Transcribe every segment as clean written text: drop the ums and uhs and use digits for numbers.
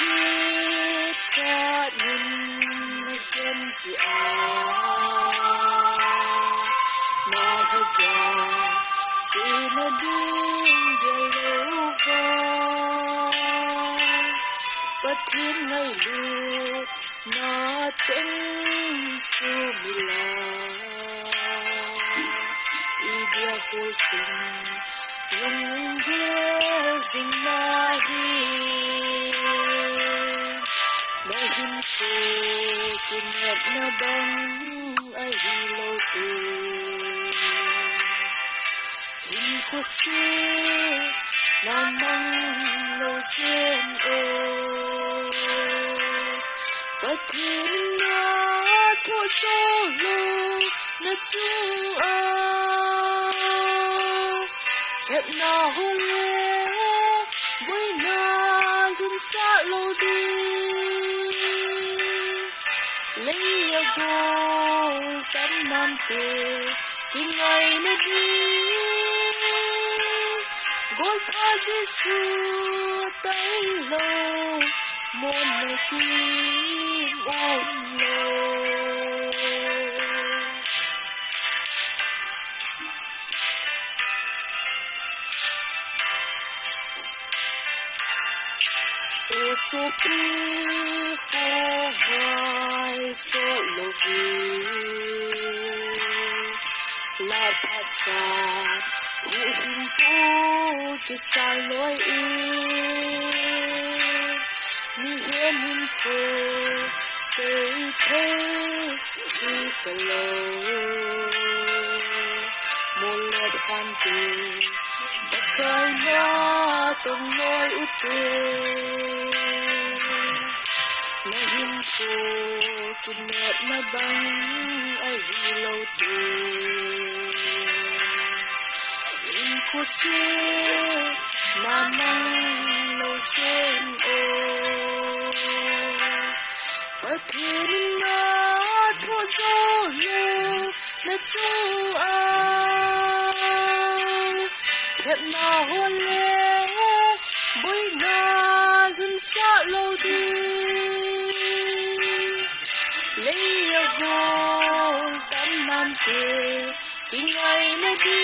thiết qua nhìn chân gì mà thật ra chỉ là đêm giờ lâu vơi bất thiên ngày lưu nó chẳng su mi la idia hồi sinh yung ghé dinh na hi dahin ko kinat na bang ay hilaw te hin ko si namang lo sen o patin na to solo na chu a hẹp na hôn lê với na dun sa lâu đi lấy go tắm nam tê khi ngày nó đi gối pa Giêsu tay lâu môn này kim ôn lâu ô số pri hô vai số lâu vi la pat sa him po ki sa loi mi hem him po say thế đi tờ lô một lượt phan tê bất cơi nó tông nôi út tê na him po ki net na bang ai lâu tê cô si namang lâu sen o patin na tho zo lo na chu a hep na hôn le bôi na dun sa lâu đi lấy go tắm nam tê khi ngày na đi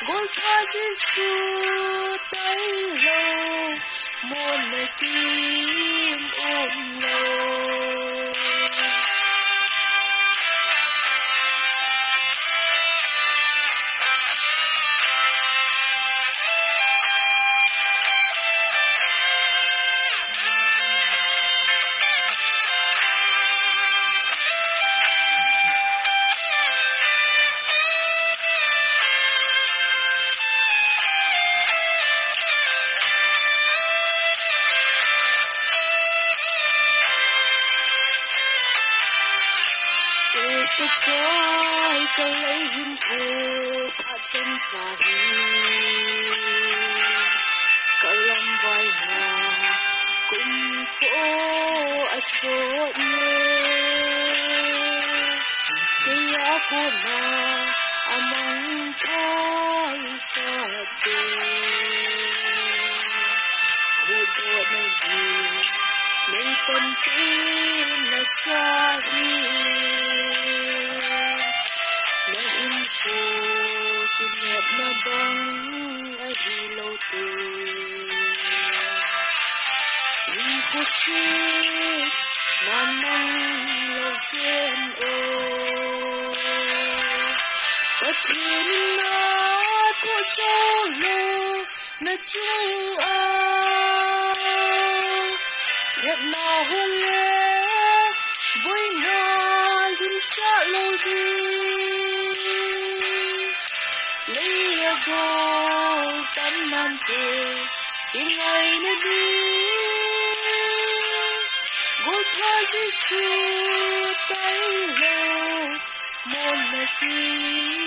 gối pa Giêsu tay lâu môn này kim ôm lâu tôi coi câu lấy him cô phát chân xa hi câu lòng vai hà cùng cô ở số nhé cái giá cô na among thay cả tê cô đôi này đi lấy tâm tin là cha hi kinat na bang ay hilaw te yung pusit namang lâu sen o patin na to solo na chu a hep na hôn le bôi na dun sa lâu đi go tắm nam tê khi ngày nó đi gối pa Giêsu tay lâu môn này kim